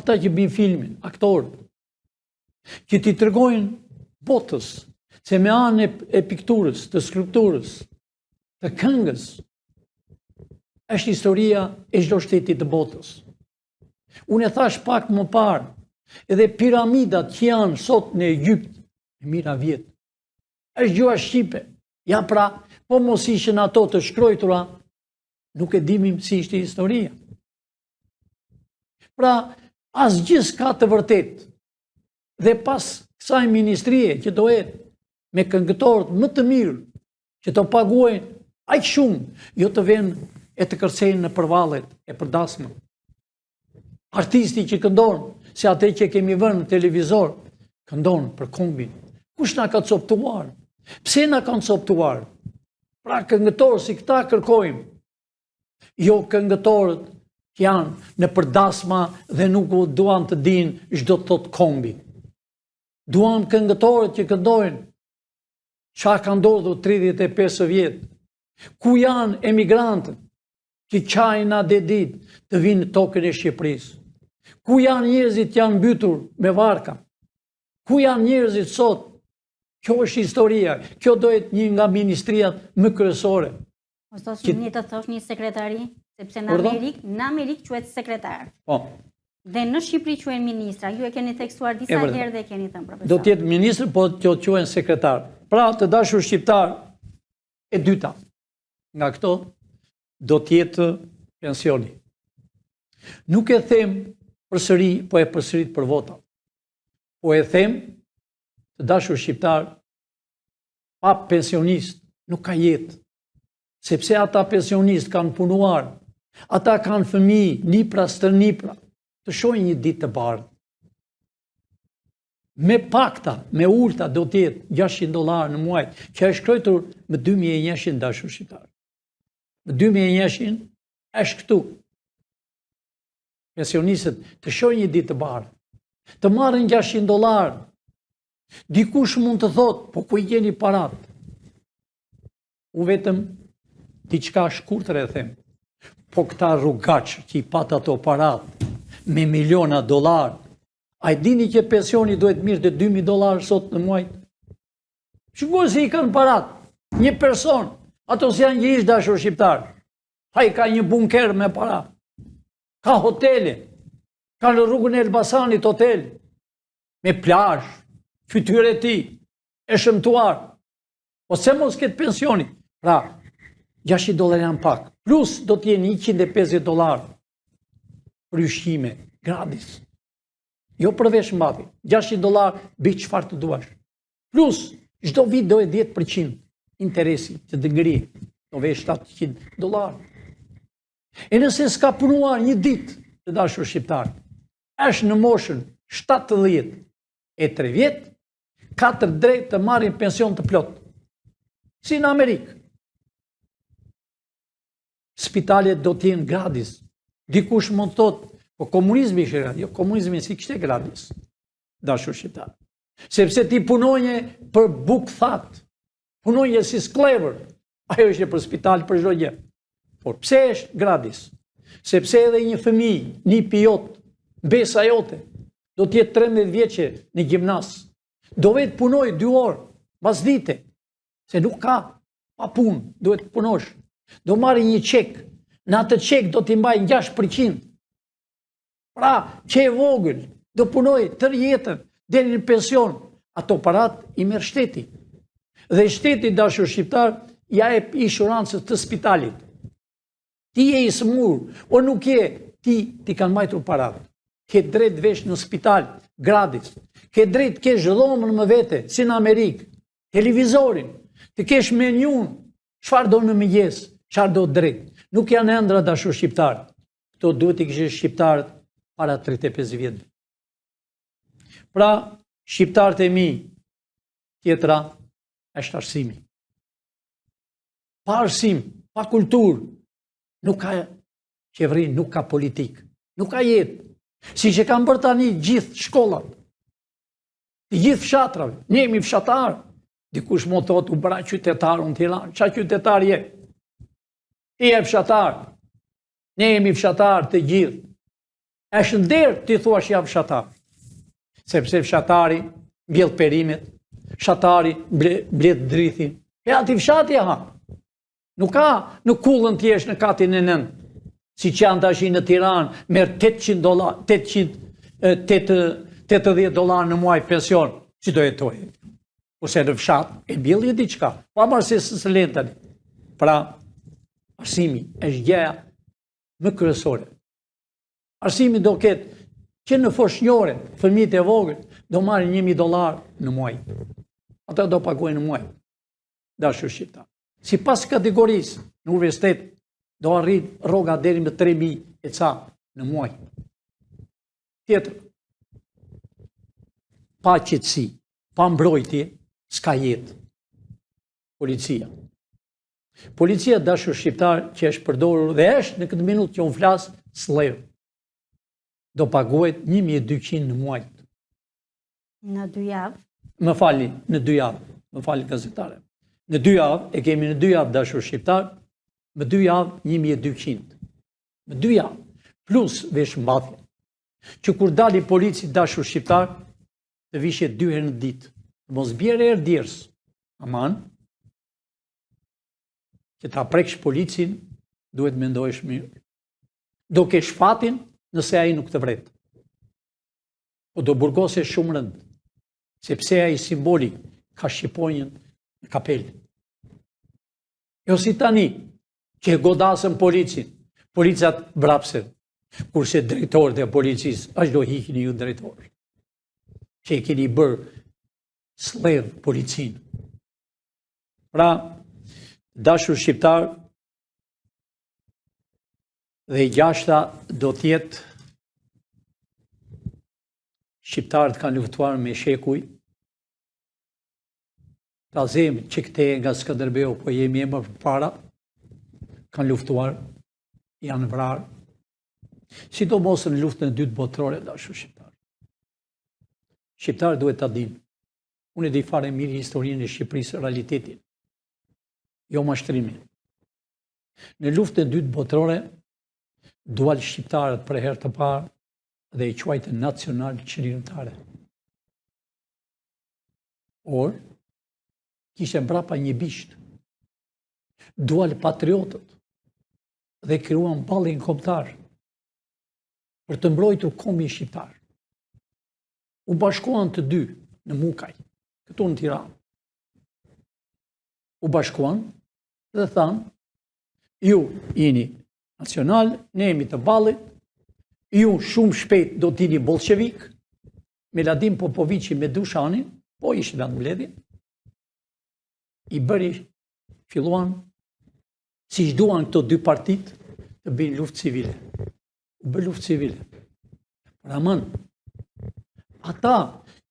ata që bëjnë filmin, aktorët, që t'i tregojnë botës se me anë e pikturës, të skulpturës, të këngës, është historia e çdo shteti të botës. Unë e thash pak më parë, edhe piramidat që janë sot në Egypt, në mira vjet, është gjua shqipe. Ja pra, po mos ishin ato të shkruara, nuk e dimim si ishte historia. Pra, asgjë s'ka të vërtet. Dhe pas kësaj ministrie që do jetë me këngëtorët më të mirë, që të paguajnë aq shumë, jo të venë e të kërcejnë në përvallet e përdasme. Artisti që këndon, se atë që kemi vënë në televizor, këndon për kombin. Kush na ka coptuar? Pse na kanë coptuar? Pra këngëtorë si këta kërkojmë. Jo këngëtorët që janë në përdasma dhe nuk duan të dinë çdo të thotë kombi. Duam këngëtorët që këndojnë çka ka ndodhur 35 vjet. Ku janë emigrantët që qajna dhe ditë të vinë në tokën e Shqipërisë? Ku janë njerëzit që janë mbytur me varka? Ku janë njerëzit sot? Kjo është historia. Kjo do jetë një nga ministriat më kryesore. Mos thosht një të thosh një sekretari, sepse në Amerikë quhet sekretar. Po. Dhe në Shqipëri quhen ministra. Ju e keni theksuar disa herë dhe keni thënë profesor. Do të jetë ministër, po të quhen sekretar. Pra, të dashur shqiptar, e dyta nga këto do të jetë pensioni. Nuk e them përsëri, po e përsërit për vota. Po e them, të dashur shqiptar, pa pensionist nuk ka jetë. Sepse ata pensionist kanë punuar, Ata kanë fëmijë, nipra, stërnipra, të shohin një ditë të bardhë. Me pakta, me ulta do tjetë $600 në muaj, që është shkruar me 2100 dashur shqiptar. Me 2100 është këtu. Pensionistët të shohin një ditë të bardhë, të marrin $600. Dikush mund të thotë, po ku I gjeni parat? U vetëm diçka shkurtër e them. Po këta rrugaqë që I pat ato parat me miliona dollar, a I dini që pensioni duhet mirë të $2000 sot në muaj? Shikoj se I kanë parat. Një person, ato si janë gjishtë dashur shqiptar. A I ka një bunker me para. Ka hotele. Ka në rrugën e Elbasanit hotel. Me plazh, fytyrë e tij, e shëmtuar. Ose mos ketë pensioni. Pra, $600 janë pak. Plus do t'jenë $150 për ushqime, gratis. Jo për vesh mbati. $600 bëj çfarë të duash. Plus, çdo vit do e 10% interesi që të ngrihet. Do vesh $700. E nëse s'ka punuar një ditë të dashur shqiptar, është në moshën 73 vjet, ka të drejtë të marrin pension të plot. Si në Amerikë. Spitalet do t'jenë gratis. Dikush mund të thotë, po komunizmi ishte gratis. Jo, komunizmi si kishte gratis. Dashur shqiptar. Sepse ti punonje për buk that. Punonje si sklever. Ajo ishte për spital, për çdo gjë. Por pse është gratis? Sepse edhe një fëmijë, një pilot, besa jote, do t'jetë 13 vjeçe në gjimnas. Do vetë punoj 2 orë, pas dite. Se nuk ka pa punë, duhet të punosh. Do marri një çek. Në atë çek do t'i mbajnë 6%. Pra, që e vogël, do punoj tërë jetën, deri në pension, ato parat I merr shteti. Dhe shteti dashur shqiptar ja jep inshurancën të spitalit. Ti je I smur, o nuk je, ti kanë mbajtur parat. Ke drejt vesh në spital, gratis. Ke drejt kesh dhomën më vete, si në Amerikë, televizorin, të kesh menjun, çfarë do në mëngjes, çfarë do drejt. Nuk janë ëndra dashur shqiptar. Këto duhet I kishin shqiptarët para 35 vjetëve. Pra, shqiptarët e mi, tjetra, është arsimi. Pa arsim, pa kulturë, nuk ka qeveri, nuk ka politikë, nuk ka jetë. Si që kanë bërë tani gjithë shkollat, të gjithë fshatrave, ne jemi fshatarë. Dikush më thotë, u bëra qytetar unë Tiranë, qa qytetar je? Ti je fshatar, ne jemi fshatar të gjithë. Është nder ti thuash jam fshatar. Sepse fshatari mbjell perimet, fshatari mbledh drithin. E ati fshati ha. Nuk ka në kullën t'jesh në katin e nëndë. Si që janë tashi në Tiranë, merë $80 në muaj pension, si do jetoj. Ose në fshat, e mbjellje diçka, pa marrësisë së lentani. Pra, arsimi është gjëja më kryesore. Arsimi do ketë që në foshnjore, fëmijët e vogël, do marrin $1000 në muaj. Ata do paguajnë në muaj. Dashur shqiptar. Si pas kategorisë në universitet, do arrit rroga deri më 3000 e ca në muaj. Tjetër, pa qetësi, pa mbrojtje, s'ka jetë. Policia. Policia dashur shqiptar që është përdorur dhe është në këtë minutë që unë flas sllev. Do paguhet 1200 në muaj. Në 2 javë? Më fali, në 2 javë. Më fali gazetare. Në 2 javë, e kemi në 2 javë dashur shqiptar, më 2 javë 1200. Më 2 javë, plus vesh mbathje. Që kur dali polici dashur shqiptar, të vishje 2 herë në ditë. Mos bjerë erë djerës. Aman, që ta preksh policin, duhet mendojsh mirë. Do kesh fatin nëse ai nuk të vret. Po do burgose shumë rënd, sepse ai simboli ka shqiponjën në kapel. Jo si tani, që godasën policin, policat vrapsen, kurse drejtorët e policisë, është do hikini ju drejtorë, që e keni bërë sllev policinë. Pra, dashur shqiptar, Dhe e gjashta do t'jetë shqiptarët kanë luftuar me shekuj, ta zemë që këte nga Skënderbeu, po jemi e më para, kanë luftuar, janë vrarë, sidomos në luftën e dytë botërore, dashur shqiptarë. Shqiptarë duhet ta dinë. Unë e di fare mirë historinë e Shqipërisë, realitetin, jo mashtrimin. Në luftën e dytë botërore, dual shqiptarët për herë të parë dhe i quajtë nacional qëllimtare. Or, kishte mbrapa një bisht, dual patriotët dhe krijuan ballin kombëtar për të mbrojtur kombin shqiptar. U bashkuan të dy në Mukaj, këtu në Tiranë. U bashkuan dhe thanë, ju jeni nacional, ne jemi të ballit, ju shumë shpejt do t'jeni bolshevik, Miladin Popovici me Dushanin, po ishte në mbledhje, i bëri, filluan, si shduan këto dy partit, të bëjnë luftë civile. U bë luftë civile. Ramën, ata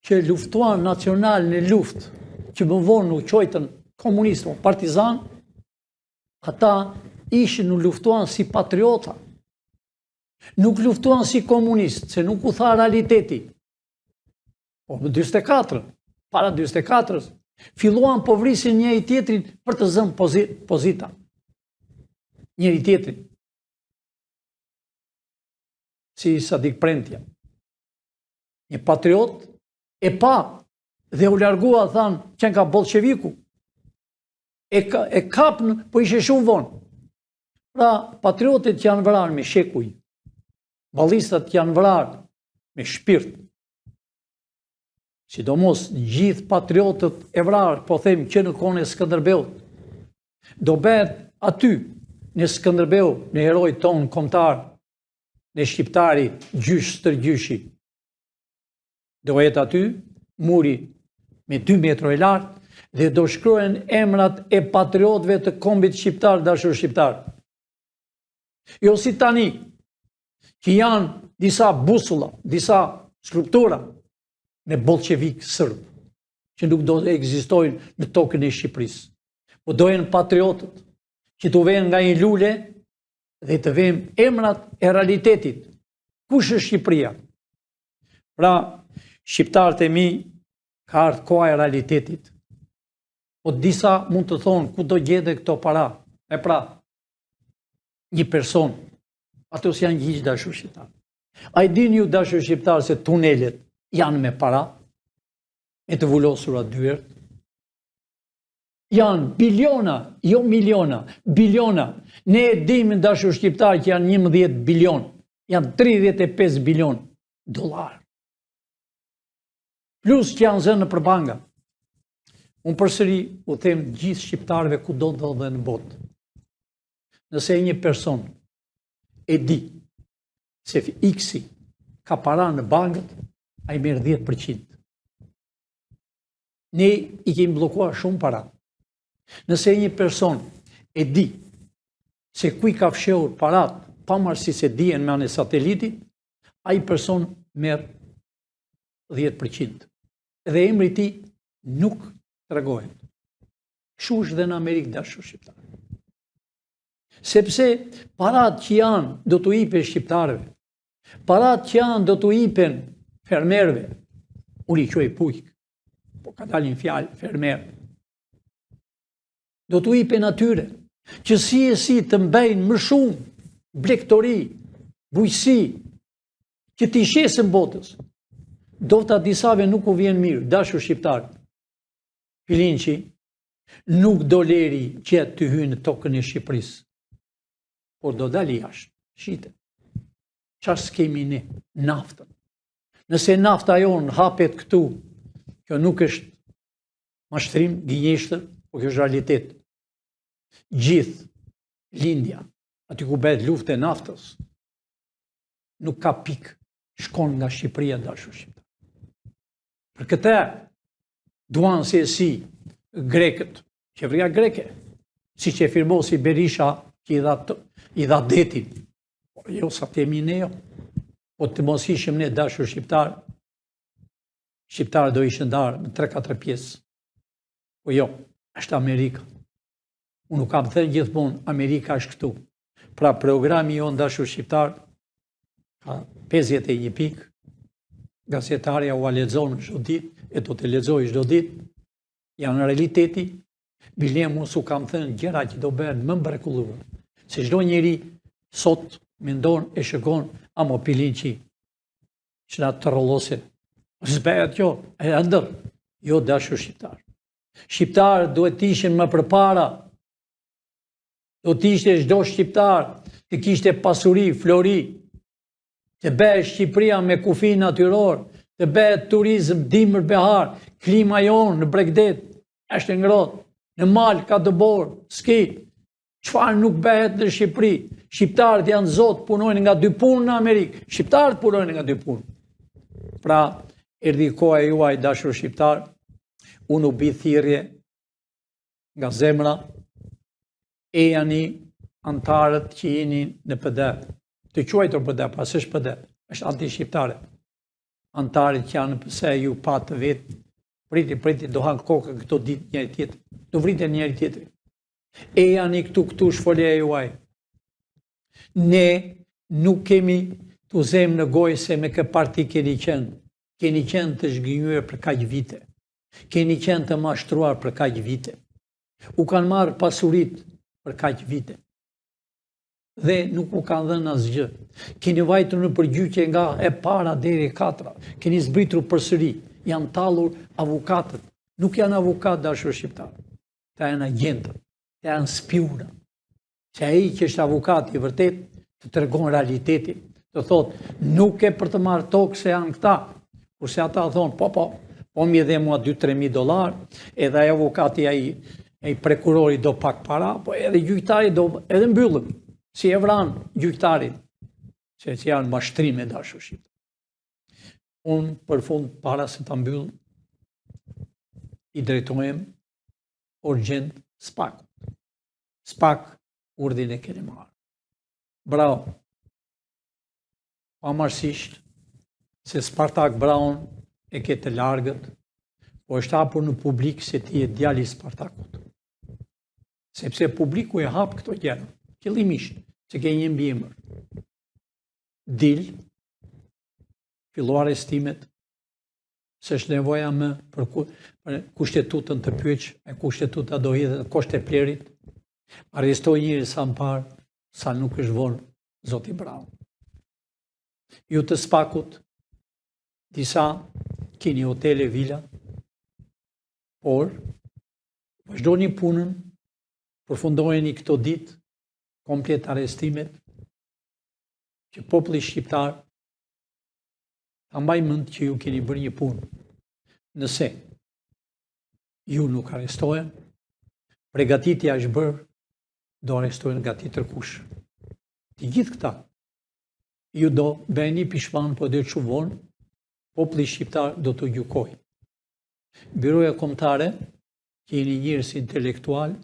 që luftuan nacional në luftë, që më vonë u quajtën komunistë, partizan, ata ishin në luftuan si patriota. Nuk luftuan si komunistë, se nuk u tha realiteti. Po në 24, para 24, filluan po vrisin njëri tjetrin për të zënë pozita. Njëri tjetrin. Si Sadik Prentja. Një patriot e pa dhe u largua, thanë, që nga bolsheviku. E kapën, po ishe shumë vonë. Pra, patriotit janë vrarë me shekuj. Ballistat janë vrarë me shpirt. Sidomos gjithë patriotët e vrarë, po them që në kohën e Skënderbeut, do bëhet aty në Skënderbeu, në heroj tonë kombëtar, në shqiptari Gjysh Stërgjyshi. Do jetë aty, muri me 2 metra e lartë, dhe do shkruhen emrat e patriotëve të kombit shqiptar, dashur shqiptar. Jo si tani, që janë disa busulla, disa struktura me bolshevik sërbë, që nuk do të ekzistojnë në tokën e Shqipërisë. Po dojen patriotët, që të vjen nga një lule dhe të vjen emrat e realitetit. Kush është Shqipëria? Pra, shqiptarët e mi ka ardhur koha e realitetit. Po disa mund të thonë, ku do gjete këto para? E pra, një person, atos janë gjithë dashur shqiptar. A i dini ju dashur shqiptar se tunelet janë me para, me të vullosura dyert? Janë biliona, jo miliona, biliona. Ne e dimë dashur shqiptar që janë 11 bilion, janë 35 bilion dollar. Plus që janë zënë për banga. Unë përsëri u them gjithë shqiptarëve ku do të dhe në botë. Nëse një person e di se X-i ka para në bankët, a i merë 10%. Ne i kemi blokuar shumë para. Nëse një person e di se kuj ka fshehur parat, pavarësisht se dihen me anë e satelitit, ai person merr 10%. Dhe emri i tij nuk tregohet. Kështu është dhe në Amerikë, dashur shqiptar. Sepse parat që janë do t'u ipen shqiptarëve, parat që janë do t'u ipen fermerëve, unë i quaj pujk, po ka dalin fjalë fermer, do t'u ipen atyre, që si e si të mbejnë më shumë blegtori, bujësi, që t'i shesën botës. Dofta disave nuk u vjen mirë, dashur shqiptar. Filinçi nuk do leri që të hyjë në tokën e Shqipërisë, por do dali jashtë, shite. Çfarë s'kemi ne? Naftën. Nëse nafta jonë hapet këtu, kjo nuk është mashtrim, gënjeshtër, por kjo është realitet. Gjithë lindja, aty ku bëhet luftë e naftës, nuk ka pikë, shkon nga Shqipëria, dashur shqiptar. Për këtë, duan se si grekët, qeveria greke, si që firmosi Berisha që i dha detin, Jo, sa të jemi ne jo. Po të mos ishim ne dashur shqiptarë do ishën ndarë me 3-4 pjesë. Po jo, është Amerika. Unë nuk kam thënë gjithmonë, Amerika është këtu. Pra programi jonë dashur shqiptarë, ka 51 pikë, gazetarja u a lexon çdo ditë, e do të lexoj çdo ditë, janë realiteti, bilem unë su kam thënë gjëra që do bëhen më mrekullueshme. Se çdo njeri sot mendon e shikon amo pilin që na trollosin. S'bëhet kjo, e ëndër, jo dashur shqiptar. Shqiptar duhet të ishin më përpara. Do të ishte çdo shqiptar të kishte pasuri, flori, të bëhet Shqipëria me kufi natyror, të bëhet turizëm dimër behar, klima jonë në Bregdet është ngrohtë, në mal ka dëbor, ski. Çfarë nuk bëhet në Shqipëri? Shqiptarët janë zotë, punojnë nga 2 punë në Amerikë. Shqiptarët punojnë nga 2 punë. Pra, erdhi koha juaj dashur shqiptar, unë u bi thirrje nga zemra, e janë antarët që jeni në PD. Të quajtur PD, pra s'është PD, është anti-shqiptare. Antarët që janë pëse ju pa të vetë, priti, do hanë kokë këto ditë njëri tjetër, do vriten njëri tjetëri. E janë këtu shfolja juaj. Ne nuk kemi të zemë në gojë se me kë parti keni qenë të zhgënjur për kaq vite, keni qenë të mashtruar për kaq vite, u kanë marrë pasurit për kaq vite, dhe nuk u kanë dhënë asgjë. Keni vajtur në përgjyqje nga e para deri e 4, keni zbritur përsëri, janë tallur avukatët, nuk janë avokat dashur shqiptar, ta janë agentët, ta janë spiuna, që ai që është avokat i vërtet të tregon realitetin, të thotë nuk e për të marrë tokë se janë këta, kurse ata thonë po mi dhe mua $2-3.000, edhe ai avokati ai prokurori do pak para, po edhe gjyqtari do edhe mbyllën, si e vran gjyqtarin, se që janë mashtrime dashur shqiptar. Unë për fund para se ta mbyll, i drejtohem urgjent SPAK. SPAK urdhin e keni marrë. Bravo. Pamarësisht se Spartak Brown e ke të largët, po është hapur në publik se ti e djali Spartakut. Sepse publiku e hap këto gjëra, qëllimisht, se ke një mbiemër. Dil, fillo arrestimet, se është nevoja më për kushtetutën të pyetsh, e kushtetuta do hidhet kosht e plerit, arrestoj njëri sa më parë, sa nuk është vonë zoti Brown. Ju të SPAK-ut, disa keni hotele, vila, por vazhdoni punën, përfundojeni këto ditë, komplet arrestimet, që populli shqiptar ta mbaj mend që ju keni bërë një punë. Nëse ju nuk arrestohen, përgatitja është bërë, do arrestohen nga tjetër kush. Të gjithë këta, ju do bëheni pishman, po dhe që vonë, populli shqiptar do të gjykojë. Byroja kombëtare, që jeni njerëz intelektual,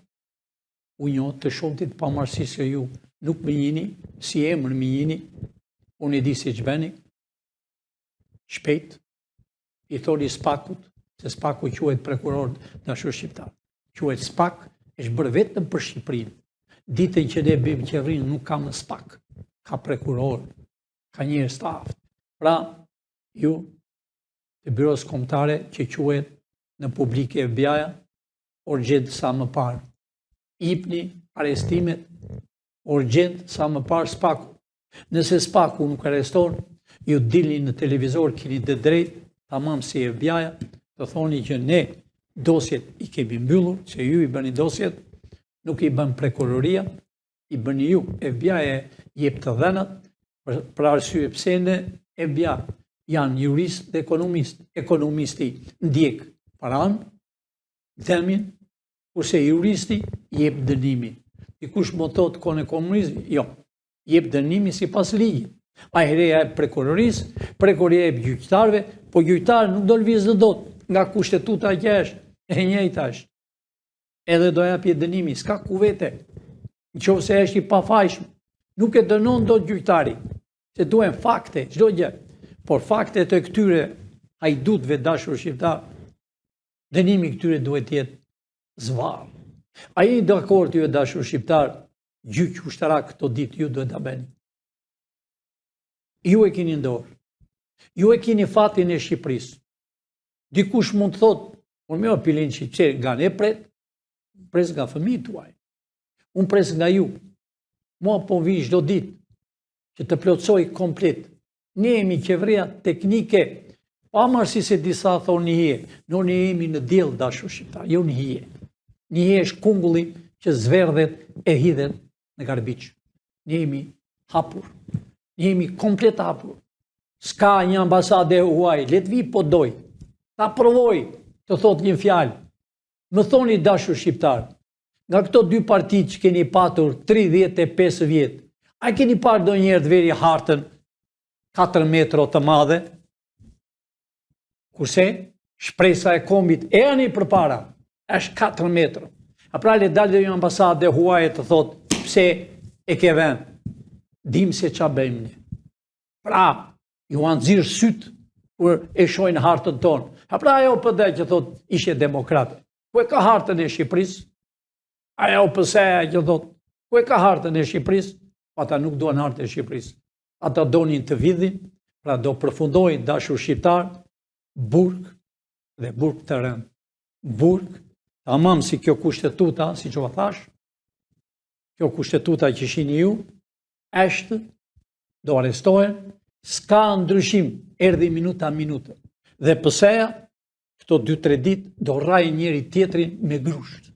u njoh të shumtit pamarësisht se ju nuk më njihni, si emër më njihni, unë e di si ç'bëni. Shpejt i thoni SPAK-ut, se SPAK-u quhet prokuror dashur shqiptar. Quhet SPAK, është bërë vetëm për Shqipërinë. Ditën që ne bëjmë qeverinë nuk ka më SPAK, ka prokuror, ka njerëz të aftë. Pra, ju të byros kombëtare që quhet në publik e FBI-a, urgjent sa më parë. Jepni arrestimet urgjent sa më parë SPAK-u. Nëse SPAK-u nuk arreston, ju dilni në televizor, keni të drejtë, tamam si FBI-a, të thoni që ne dosjet i kemi mbyllur, që ju i bëni dosjet, nuk i bën prokuroria, i bëni ju. FBI-a jep të dhënat, për arsye pse në FBI janë jurist dhe ekonomist. Ekonomisti ndjek paran, dhemin, kurse juristi jep dënimin. Dikush më thotë kohën e komunizmit, jo, jep dënimin sipas ligjit. Ajreja e prokurorisë, prokuroria e gjyqtarëve, po gjyqtarë nuk do lëvizë dot, nga kushtetuta që është, e njëjta është. Edhe do japë dënimi, s'ka ku vete. Nëse është i pafajshëm, Nuk e dënon do gjyqtari, se duen fakte, çdo gjë. Por faktet e këtyre hajdutëve dashur shqiptar, dënimi këtyre duhet jetë zvarr. A jeni dakord ju e dashur shqiptar, gjyq ushtarak këto ditë ju duhet ta bëni. Ju e keni dorë. Ju e keni fatin e Shqipërisë. Dikush mund të thotë, por më pilin që nga ne pres nga fëmijët tuaj. Unë pres nga ju. Mua po vi çdo ditë që të plotësoj komplet. Ne jemi qeveria teknike, pavarësi se disa thonë një hije, ne jemi në diell dashur shqiptar, jo një hije. Një hije është kungulli që zverdhet e hidhet në garbiç. Ne jemi hapur. Ne jemi komplet hapur. Ska një ambasadë e huaj, let vi po doj. Ta provoj të thot një fjalë. Më thoni dashur shqiptar, nga këto dy partitë që keni patur 35 vjetë, a keni parë do njerë të veri hartën 4 metro të madhe? Kurse, shpresa e kombit e ani për para, është 4 metro. A pra le dalë dhe një ambasadë e huaj të thot, pse e ke vend? Dim se qa bëjmë një. Pra, ju anëzirë sytë, kur e shojnë hartën tonë. A pra ajo përdej që thot ishe demokrate. Ku e ka hartën e Shqipërisë? Ajo pëseja që thot, ku e ka hartën e Shqipërisë? Ata nuk duan hartën e Shqipërisë. Ata donin të vidhin, pra do përfundojnë dashur shqiptar, burg dhe burg të rënd. Burg, tamam si kjo kushtetuta, si që va thash, kjo kushtetuta që shini ju, eshtë, do arestohen, s'ka ndryshim, erdhi minuta minuta. Dhe pëseja, këto 2-3 ditë, do rraj njëri tjetrin me grusht.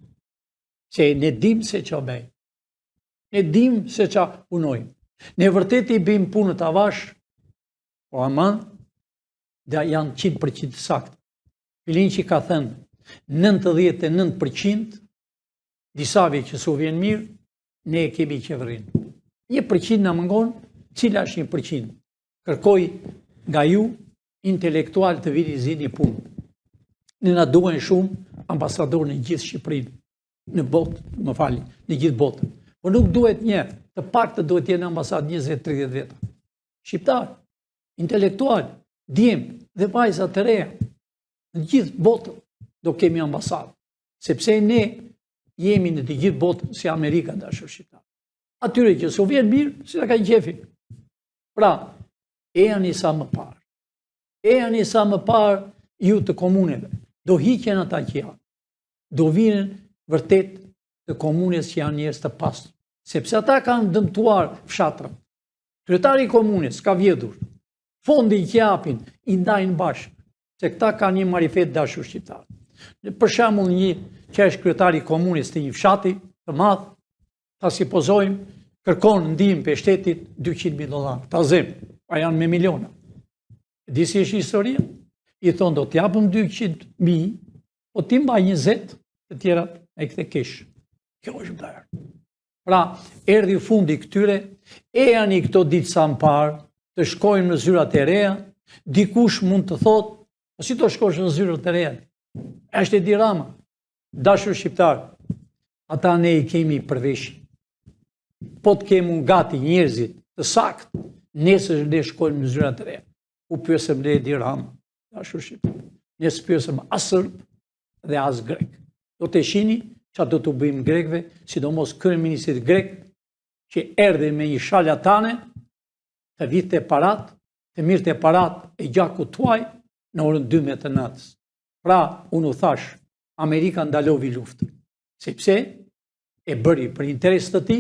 Se ne dim se që bëjmë. Ne dim se që punojmë. Ne vërtet i bim punët avash, po aman, dhe janë 100% sakt. Filin që ka thënë 99%, disave që su vjen mirë, ne e kemi qeverin. 1% në mëngon, cila është 1%? Kërkoj nga ju intelektual të vini zini punë. Ne na duen shumë ambasador në gjithë Shqipërinë, në botë, më fali, në gjithë botën. Por nuk duhet një, të pak të duhet jenë ambasad 20-30 veta. Shqiptar, intelektual, djem dhe vajza të reja, në gjithë botën do kemi ambasadë. Sepse ne jemi në të gjithë botën si Amerika dashur shqiptar. Atyre që su vjen mirë, si ta ka qefi. Pra, e janë sa më parë. E janë sa më parë ju të komuneve. Do hiqen ata që janë. Do vinen vërtet të komunes që janë njerëz të pastër. Sepse ata kanë dëmtuar fshatrën. Kryetari i komunes ka vjedhur. Fondin që japin i ndajnë bashkë. Se këta kanë një marifet dashur shqiptar. Për shembull një që është kryetari i komunes të një fshati të madh, ta supozojmë, kërkon ndihmë për shtetit $200.000. Ta zem, a janë me miliona. Disi është historia? I thonë do t'japëm 200.000, po ti mbaj 20 të tjera e këthe kesh. Kjo është blerë. Pra, erdhi fundi këtyre, e janë i këto ditë sa më parë, të shkojmë në zyrat e reja, dikush mund të thotë, po si të shkosh në zyrat e reja? Është e di Rama, dashur shqiptar, ata ne i kemi përveshë. Po të kemu gati njerëzit të sakt, nesër ne shkojmë në zyrat e reja. U pyesëm ne e di Rama, dashur shqiptar. Nesë pyesëm as sërb dhe as grek. Do të shini që do të bëjmë grekve, sidomos kryeministrit grek, që erdhe me një shalja tane, të vitë e parat, të mirë të parat e gjaku tuaj në orën 12 të natës. Pra, unë u thash, Amerika ndalovi luftë, sepse e bëri për interes të ti,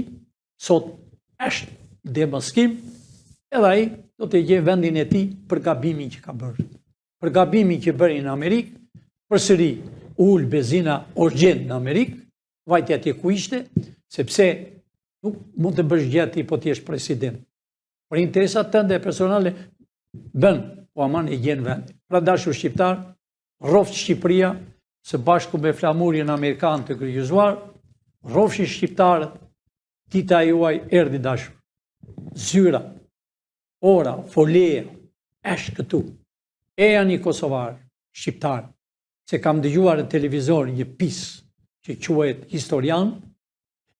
sot është demaskim, edhe ai do të gjejë vendin e tij për gabimin që ka bërë. Për gabimin që bëri në Amerikë, përsëri ul benzina urgjent në Amerikë, vajti atje ku ishte, sepse nuk mund të bësh gjë ti po ti je president. Për interesat tënde personale bën, po aman e gjen vendin. Pra dashur shqiptar, rroft Shqipëria së bashku me flamurin amerikan të kryqëzuar, rrofshin shqiptarët, dita juaj erdhi dashur. Zyra, ora, foleja, është këtu. E janë një kosovar, shqiptar, se kam dëgjuar në televizor një pis që quhet historian,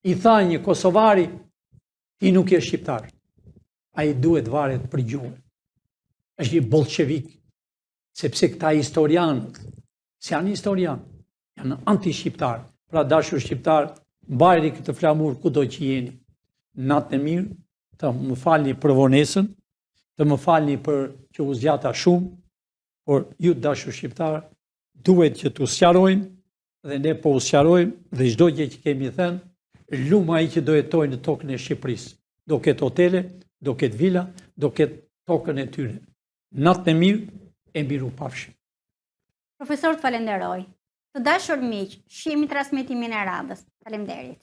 i tha një kosovari Ti nuk je shqiptar. Ai duhet varet për gjuhën. Është një bolshevik, sepse këta historianët, si janë historianë, janë anti-shqiptar. Pra dashur shqiptar, mbajri këtë flamur kudo që jeni. Natën e mirë, të më falni për vonesën, të më falni për që u zgjata shumë, por ju dashur shqiptar, duhet që t'u sqarojmë dhe ne po u sqarojmë dhe çdo gjë që kemi thënë, lumë ai që do jetojë në tokën e Shqipërisë. Do ketë hotele, do ketë vila, do ketë tokën e tyre. Natën e mirë e mbiru pafshim. Profesor, të falenderoj. Të dashur miq, shihemi transmetimin e radhës. Faleminderit.